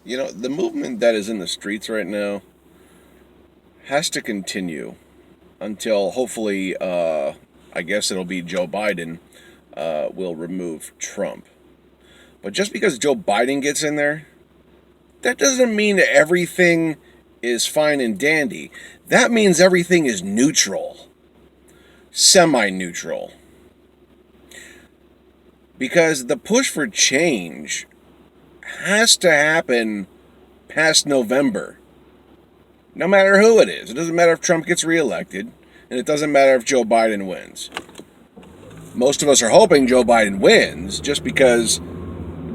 The movement that is in the streets right now has to continue until hopefully, I guess it'll be Joe Biden will remove Trump. But just because Joe Biden gets in there, that doesn't mean that everything is fine and dandy. That means everything is neutral, semi-neutral. Because the push for change has to happen past November. No matter who it is. It doesn't matter if Trump gets reelected, and it doesn't matter if Joe Biden wins. Most of us are hoping Joe Biden wins just because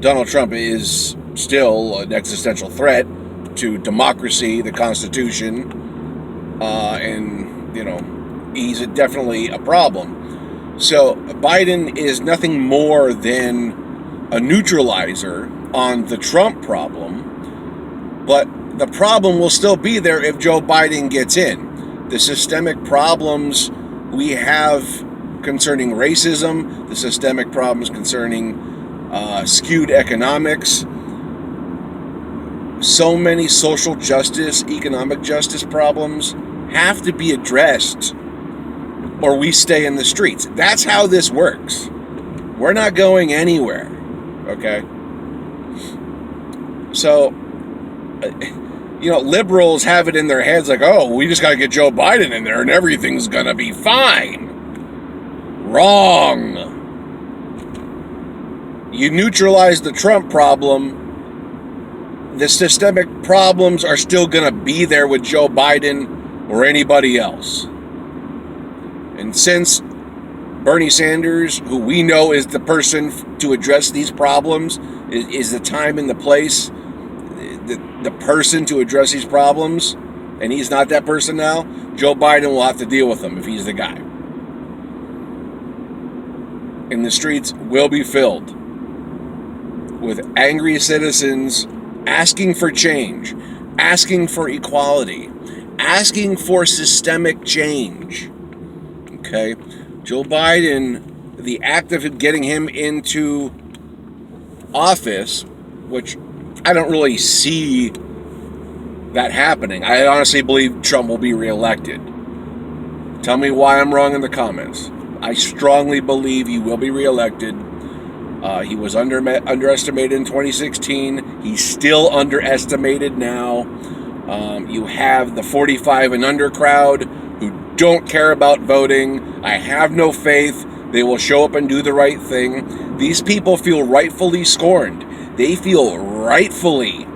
Donald Trump is still an existential threat to democracy, the Constitution, and, he's definitely a problem. So Biden is nothing more than a neutralizer on the Trump problem, but the problem will still be there if Joe Biden gets in. The systemic problems we have concerning racism, the systemic problems concerning skewed economics, so many social justice, economic justice problems have to be addressed or we stay in the streets. That's how this works. We're not going anywhere, okay? So, liberals have it in their heads like, oh, we just got to get Joe Biden in there and everything's going to be fine. Wrong. You neutralize the Trump problem, the systemic problems are still going to be there with Joe Biden or anybody else. And since Bernie Sanders, who we know is the person to address these problems, is the time and the place, the person to address these problems, and he's not that person now, Joe Biden will have to deal with them if he's the guy. And the streets will be filled with angry citizens asking for change, asking for equality, asking for systemic change. Okay? Joe Biden, the act of getting him into office, which I don't really see that happening. I honestly believe Trump will be reelected. Tell me why I'm wrong in the comments. I strongly believe he will be reelected. He was underestimated in 2016. He's still underestimated now. You have the 45 and under crowd who don't care about voting. I have no faith they will show up and do the right thing. These people feel rightfully scorned. They feel rightfully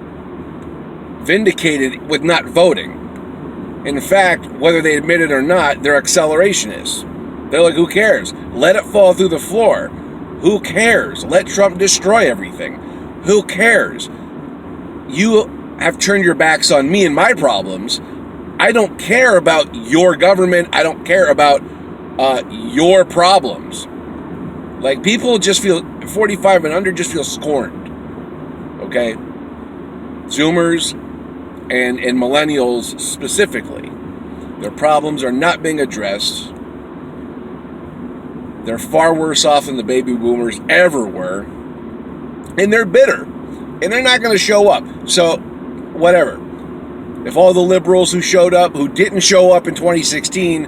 vindicated with not voting. In fact, whether they admit it or not, they're accelerationists. They're like, who cares? Let it fall through the floor. Who cares? Let Trump destroy everything. Who cares? You have turned your backs on me and my problems. I don't care about your government. I don't care about your problems. Like, people just feel, 45 and under just feel scorned. Okay? Zoomers and millennials specifically. Their problems are not being addressed. They're far worse off than the baby boomers ever were. And they're bitter. And they're not going to show up. So, whatever. If all the liberals who showed up, who didn't show up in 2016,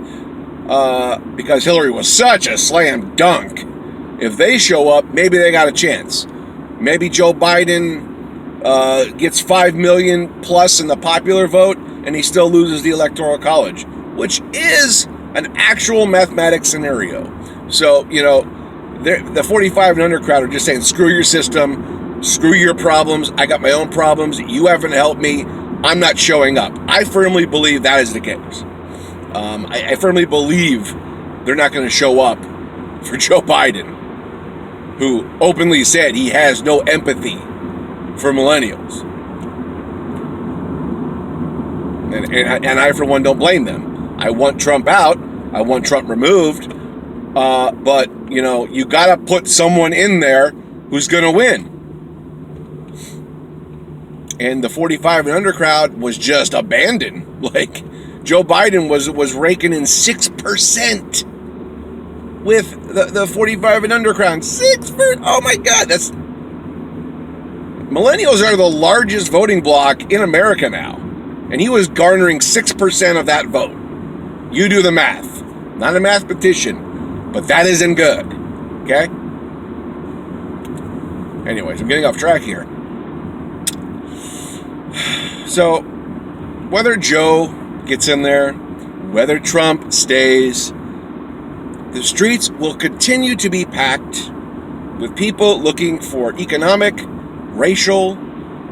because Hillary was such a slam dunk, if they show up, maybe they got a chance. Maybe Joe Biden gets 5 million plus in the popular vote, and he still loses the Electoral College, which is an actual mathematics scenario. So, the 45 and under crowd are just saying, screw your system, screw your problems, I got my own problems, you haven't helped me, I'm not showing up. I firmly believe that is the case. I firmly believe they're not going to show up for Joe Biden, who openly said he has no empathy for millennials. And I, for one, don't blame them. I want Trump out. I want Trump removed. But, you got to put someone in there who's going to win. And the 45 and under crowd was just abandoned. Like, Joe Biden was raking in 6% with the 45 and under crowd. 6%? Oh my God, that's... Millennials are the largest voting bloc in America now, and he was garnering 6% of that vote. You do the math. Not a mathematician, but that isn't good. Okay? Anyways, I'm getting off track here. So, whether Joe gets in there, whether Trump stays, the streets will continue to be packed with people looking for economic, racial,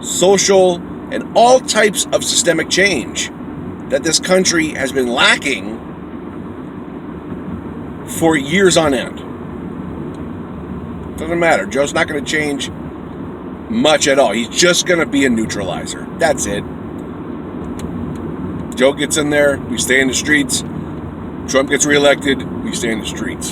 social, and all types of systemic change that this country has been lacking for years on end. Doesn't matter. Joe's not going to change much at all. He's just going to be a neutralizer. That's it. Joe gets in there, we stay in the streets. Trump gets reelected, we stay in the streets.